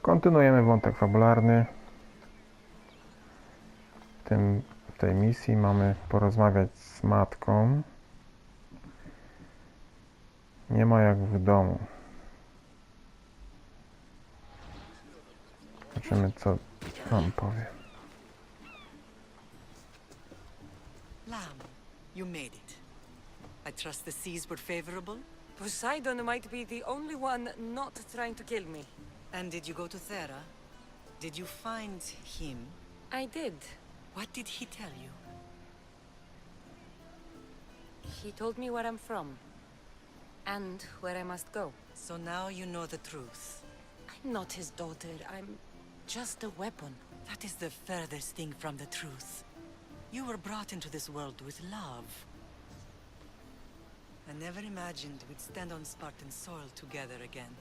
Kontynuujemy wątek fabularny. W tej misji mamy porozmawiać z matką. Nie ma jak w domu. Zobaczymy, co nam powie. Lamb, you made it. I trust the seas were favorable? Poseidon might be the only one not trying to kill me. And did you go to Thera? Did you find him? I did. What did he tell you? He told me where I'm from. And where I must go. So now you know the truth. I'm not his daughter. I'm just a weapon. That is the furthest thing from the truth. You were brought into this world with love. I never imagined we'd stand on Spartan soil together again.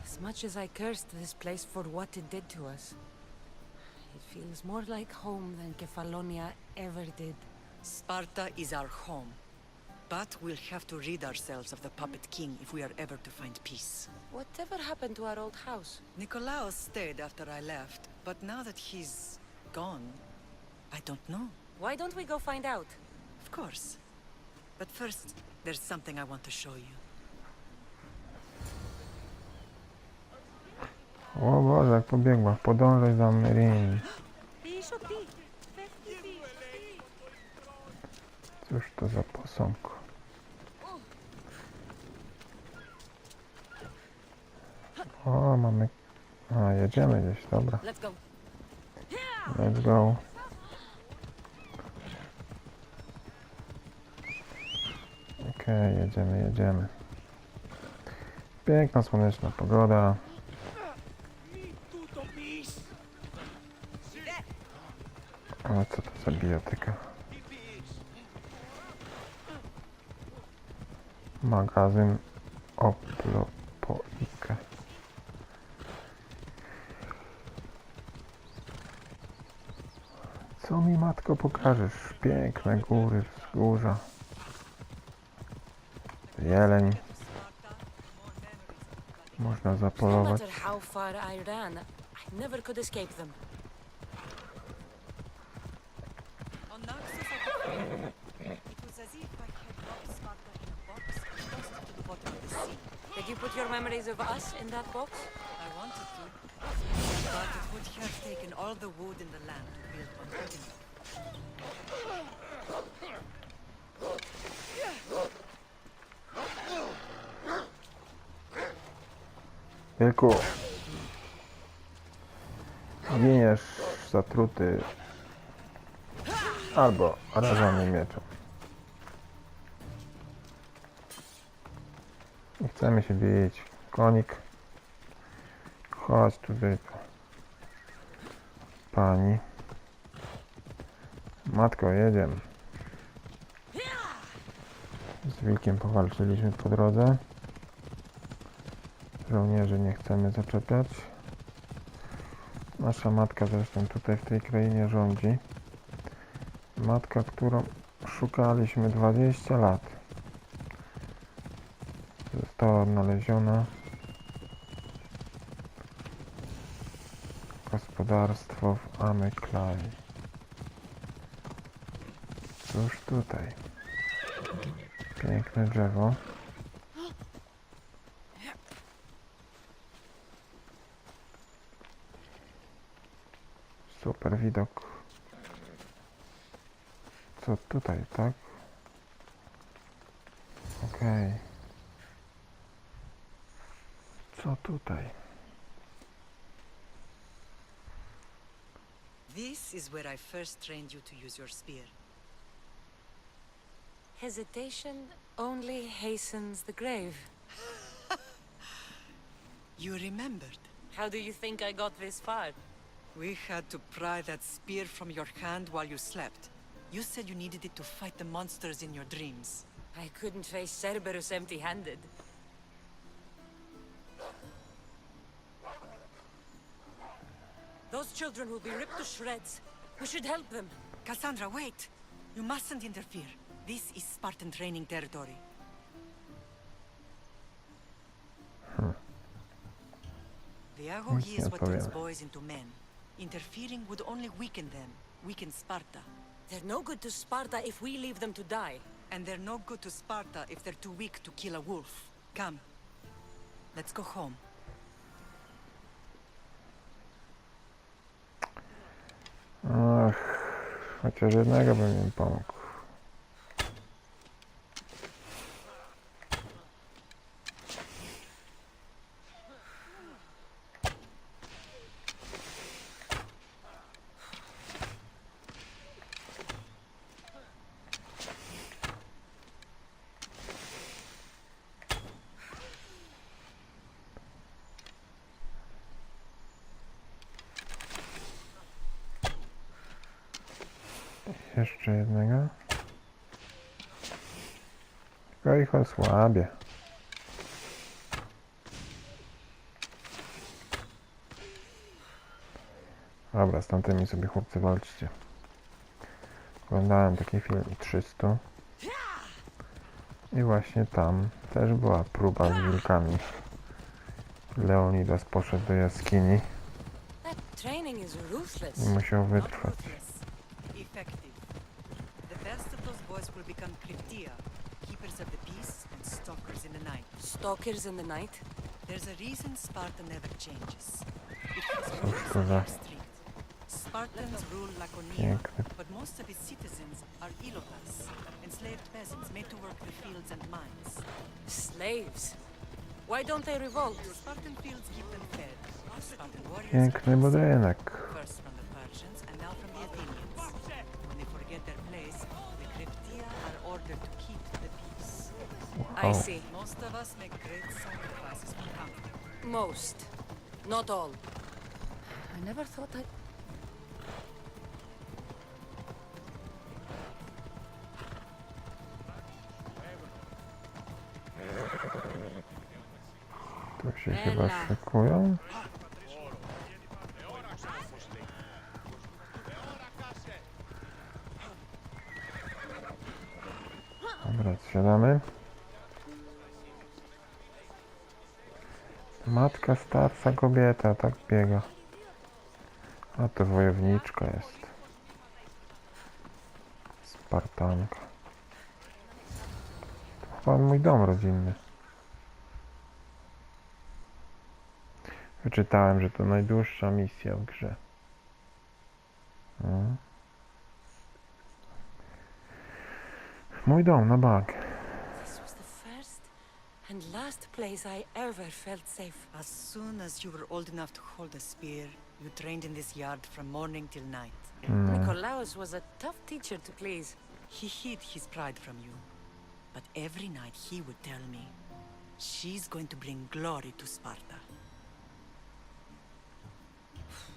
As much as I cursed this place for what it did to us, it feels more like home than Kefalonia ever did. Sparta is our home. But we'll have to rid ourselves of the puppet king if we are ever to find peace. Whatever happened to our old house? Nikolaos stayed after I left, but now that he's gone, I don't know. Why don't we go find out? Of course. But first, there's something I want to show you. O Boże, jak pobiegła. Podążaj za Merin. Cóż to za posąg? O, mamy... A, jedziemy gdzieś, dobra. Let's go. Let's go. Okej, jedziemy. Piękna, słoneczna pogoda. Ale co to za biotyka? Magazyn Oplopoike. Co mi, matko, pokażesz? Piękne góry, wzgórza. Jeleń. Można No zapolować. matter how far I ran, I never could escape them. On Naxos, it was as if I had locked Sparta in a box and tossed it to the bottom of the sea. Did you put your memories of us in that box? I wanted to, but it would have taken all the wood in the land to build one big enough. Wilku, giniesz zatruty albo rażony mieczem. Nie chcemy się bić. Konik, chodź tutaj, pani. Matko, jedziemy. Z wilkiem powalczyliśmy po drodze. Żołnierzy nie chcemy zaczepiać. Nasza matka zresztą tutaj w tej krainie rządzi. Matka, którą szukaliśmy 20 lat. Została odnaleziona. Gospodarstwo w Amyklai. Cóż tutaj? Piękne drzewo. Super widok. Co tutaj, tak? Okej. Co tutaj? This is where I first trained you to use your spear. Hesitation only hastens the grave. You remembered. How do you think I got this far? We had to pry that spear from your hand while you slept. You said you needed it to fight the monsters in your dreams. I couldn't face Cerberus empty-handed. Those children will be ripped to shreds. We should help them. Cassandra, wait! You mustn't interfere. This is Spartan training territory. Now Nic he nie is what turns odpowiemy. boys into men. Interfering would only weaken them, weaken Sparta. They're no good to Sparta if we leave them to die. And they're no good to Sparta if they're too weak to kill a wolf. Come. Let's go home. Ach, chociaż jednego bym im pomógł. Jeszcze jednego. Tylko ich osłabię. Dobra, z tamtymi sobie chłopcy walczcie. Oglądałem taki film 300. I właśnie tam też była próba z wilkami. Leonidas poszedł do jaskini That training is ruthless. i musiał Not wytrwać. ruthless. Effective. The best of those boys will become cryptia, keepers of the peace and stalkers in the night. Stalkers in the night. There's a reason Sparta never changes. It has Co rules to that za are strict. Spartans rule Laconia, piękny. but most of its citizens are ilotas, enslaved peasants made to work the fields and mines. Slaves. Why don't they revolt? Spartan fields keep them fed. Spartan warriors Piękny budynek. first from the Persians and now from the Athenians. When they forget their place, the cryptia are ordered to keep the peace. I Wow. see. Most of us make great sacrifices for comfort. Most. Not all. I never thought I'd... Tu się chyba szykują. Dobra, zsiadamy. Matka starsza kobieta, tak biega. A to wojowniczka jest. Spartanka. To chyba mój dom rodzinny. Wyczytałem, że to najdłuższa misja w grze. No. Mój dom na bank. This was the first and last place I ever felt safe. As soon as you were old enough to hold a spear, you trained in this yard from morning till night. Nicolaus was a tough teacher to please. He hid his pride from you. But every night he would tell me, she's going to bring glory to Sparta.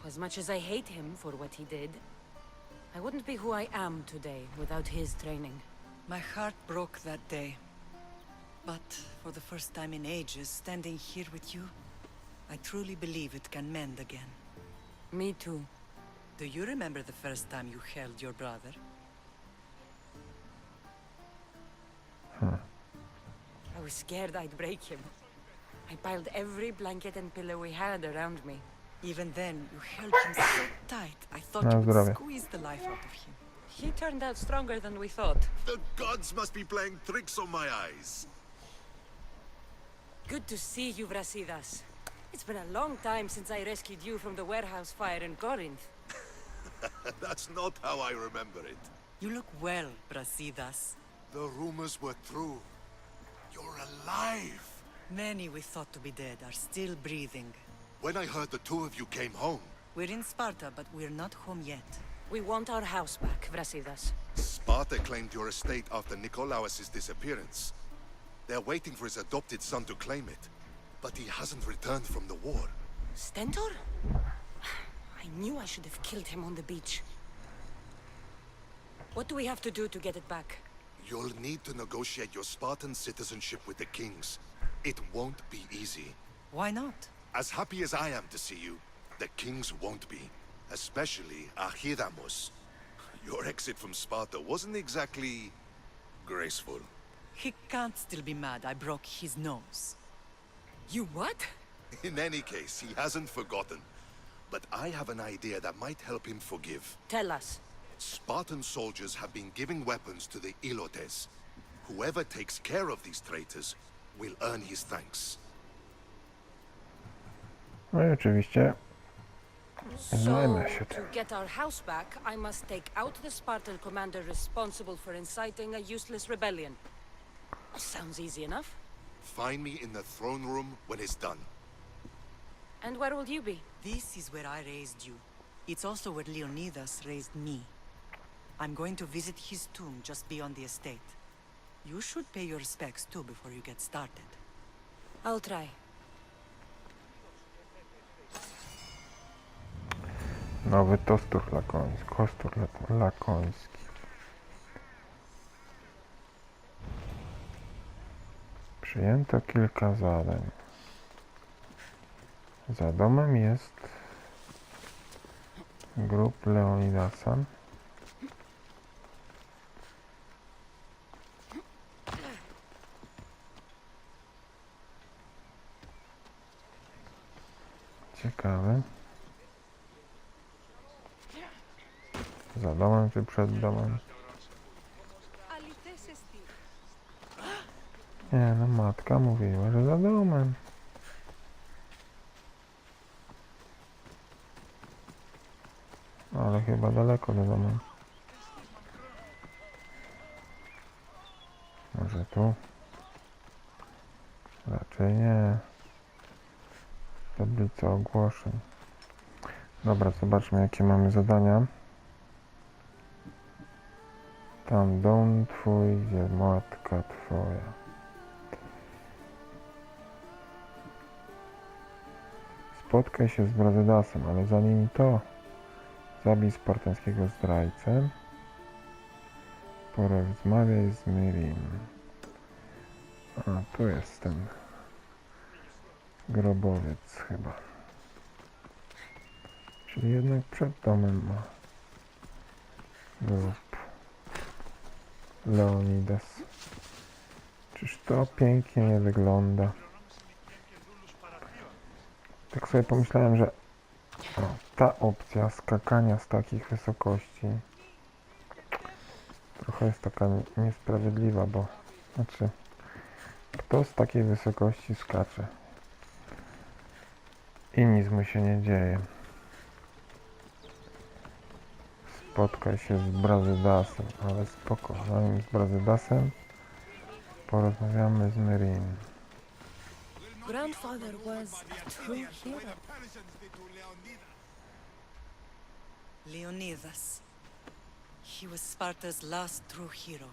As much as I hate him for what he did, I wouldn't be who I am today without his training. My heart broke that day. But for the first time in ages, standing here with you, I truly believe it can mend again. Me too. Do you remember the first time you held your brother? I was scared I'd break him. I piled every blanket and pillow we had around me. Even then, you held him so tight, I thought Na you would zdrowie. squeeze the life out of him. He turned out stronger than we thought. The gods must be playing tricks on my eyes. Good to see you, Brasidas. It's been a long time since I rescued you from the warehouse fire in Corinth. That's not how I remember it. You look well, Brasidas. The rumors were true. You're alive. Many we thought to be dead are still breathing. When I heard the two of you came home, We're in Sparta, but we're not home yet. We want our house back, Brasidas. Sparta claimed your estate after Nicolaus's disappearance. They're waiting for his adopted son to claim it. But he hasn't returned from the war. Stentor? I knew I should have killed him on the beach. What do we have to do to get it back? You'll need to negotiate your Spartan citizenship with the kings. It won't be easy. Why not? As happy as I am to see you, the kings won't be. Especially Archidamos. Your exit from Sparta wasn't exactly graceful. He can't still be mad I broke his nose. You what? In any case, he hasn't forgotten. But I have an idea that might help him forgive. Tell us. Spartan soldiers have been giving weapons to the Ilotes. Whoever takes care of these traitors will earn his thanks. No i oczywiście So, zajmę się to tym. get our house back, I must take out the Spartan commander responsible for inciting a useless rebellion. Sounds easy enough. Find me in the throne room when it's done. And where will you be? This is where I raised you. It's also where Leonidas raised me. I'm going to visit his tomb just beyond the estate. You should pay your respects too before you get started. I'll try. Nowy tostur lakoński. Kostur lakoński. Przyjęto kilka zadań. Za domem jest grób Leonidasa. Ciekawe. Za domem czy przed domem? Nie, no matka mówiła, że za domem. Ale chyba daleko do domu. Może tu? Raczej nie. Tablica ogłoszeń. Dobra, zobaczmy jakie mamy zadania. Tam dom twój, gdzie matka twoja. Spotkaj się z Brazydasem, ale zanim to zabij spartańskiego zdrajcę. Porozmawiaj z Mirim. A, tu jest ten grobowiec chyba. Czyli jednak przed domem ma grób Leonidas. Czyż to pięknie nie wygląda? Tak sobie pomyślałem, że ta opcja skakania z takich wysokości trochę jest taka niesprawiedliwa, bo znaczy kto z takiej wysokości skacze i nic mu się nie dzieje. Spotkaj się z Brazydasem, ale spoko, zanim z Brazydasem porozmawiamy z Mirim. Grandfather was a true hero. Leonidas. He was Sparta's last true hero.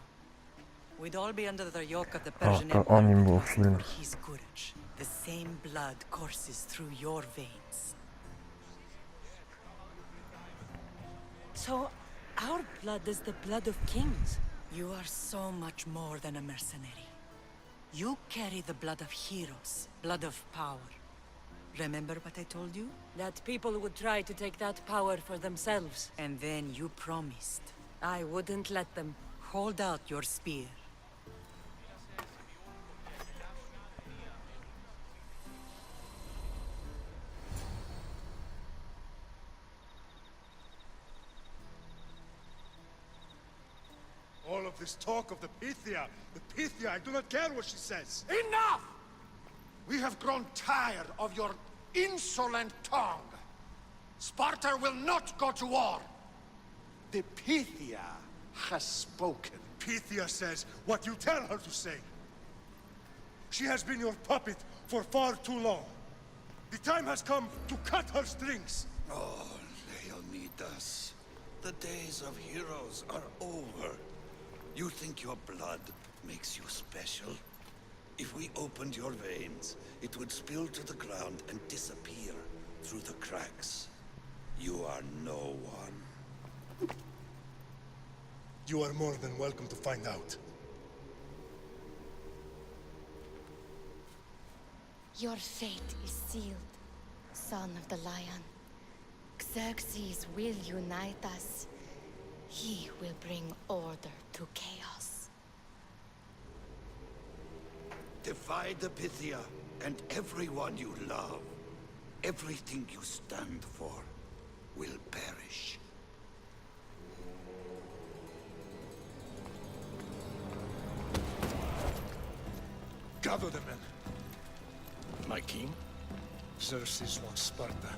We'd all be under the yoke of the Persian to o nim był if it film. wasn't for his courage. The same blood courses through your veins. So, our blood is the blood of kings. You are so much more than a mercenary. You carry the blood of heroes, blood of power. Remember what I told you? That people would try to take that power for themselves. And then you promised. I wouldn't let them. Hold out your spear. All of this talk of the Pythia, I do not care what she says. Enough! We have grown tired of your insolent tongue. Sparta will not go to war. The Pythia has spoken. Pythia says what you tell her to say. She has been your puppet for far too long. The time has come to cut her strings. Oh, Leonidas, the days of heroes are over. You think your blood makes you special? If we opened your veins, it would spill to the ground and disappear through the cracks. You are no one. You are more than welcome to find out. Your fate is sealed, son of the lion. Xerxes will unite us. He will bring order to chaos. Divide the Pythia, And everyone you love, everything you stand for, will perish. Gather the men. My king? Xerxes wants Sparta.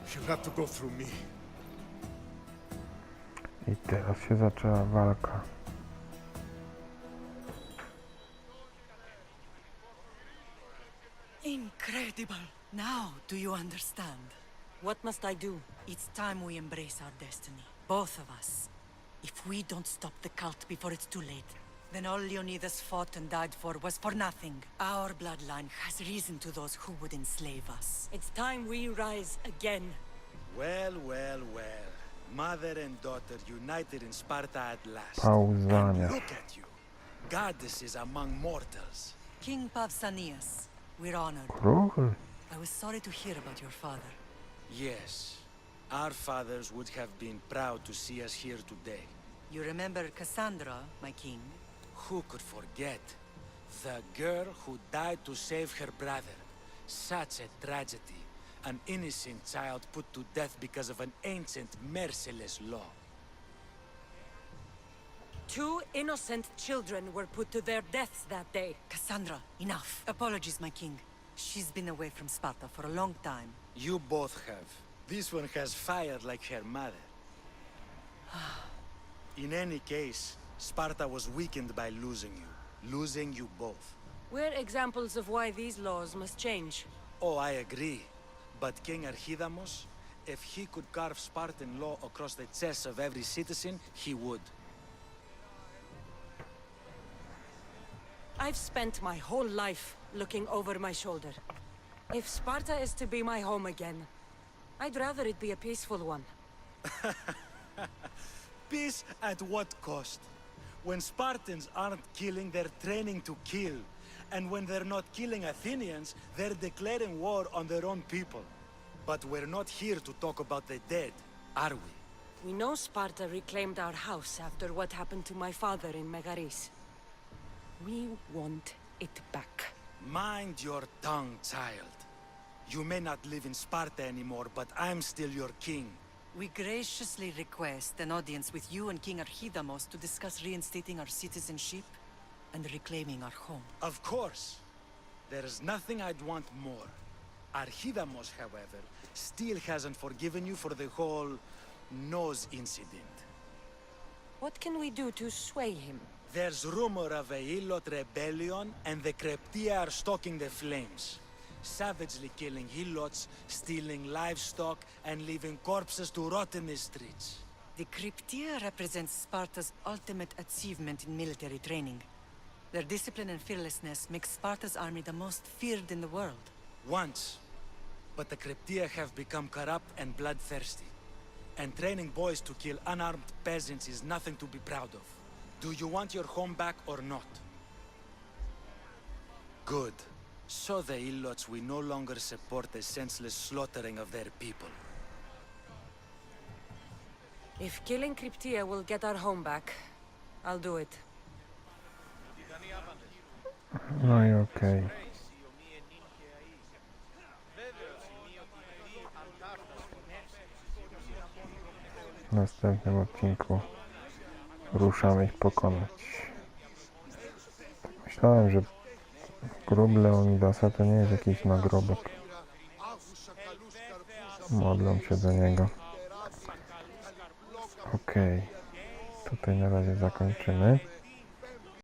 He'll have to go through me. I teraz się zaczęła walka. Incredible! Now, do you understand? What must I do? It's time we embrace our destiny. Both of us. If we don't stop the cult before it's too late, then all Leonidas fought and died for was for nothing. Our bloodline has risen to those who would enslave us. It's time we rise again. Well, well, well. Mother and daughter united in Sparta at last. Pauzania. And look at you. Goddesses among mortals. King Pausanias, we're honored. Król? I was sorry to hear about your father. Yes. Our fathers would have been proud to see us here today. You remember Cassandra, my king? Who could forget? The girl who died to save her brother. Such a tragedy. An innocent child put to death because of an ancient, merciless law. 2 innocent children were put to their deaths that day. Cassandra, enough. Apologies, my king. She's been away from Sparta for a long time. You both have. This one has fired like her mother. In any case, Sparta was weakened by losing you both. We're examples of why these laws must change. Oh, I agree. But King Archidamos, if he could carve Spartan law across the chests of every citizen, he would. I've spent my whole life looking over my shoulder. If Sparta is to be my home again, I'd rather it be a peaceful one. Peace at what cost? When Spartans aren't killing, they're training to kill. And when they're not killing Athenians, they're declaring war on their own people. But we're not here to talk about the dead, are we? We know Sparta reclaimed our house after what happened to my father in Megaris. We want it back. Mind your tongue, child. You may not live in Sparta anymore, but I'm still your king. We graciously request an audience with you and King Archidamos to discuss reinstating our citizenship and reclaiming our home. Of course. There's nothing I'd want more. Archidamos, however, still hasn't forgiven you for the whole nose incident. What can we do to sway him? There's rumor of a Hilot rebellion, and the Kryptia are stalking the flames. Savagely killing Hilots, stealing livestock, and leaving corpses to rot in the streets. The Kryptia represents Sparta's ultimate achievement in military training. Their discipline and fearlessness make Sparta's army the most feared in the world. Once. But the Kryptia have become corrupt and bloodthirsty. And training boys to kill unarmed peasants is nothing to be proud of. Do you want your home back or not? Good. So the Ilots will no longer support the senseless slaughtering of their people. If killing Kryptia will get our home back, I'll do it. No i okej. W następnym odcinku ruszamy ich pokonać. Myślałem, że grób Leonidasa to nie jest jakiś nagrobek. Modlą się do niego. Okej. Tutaj na razie zakończymy.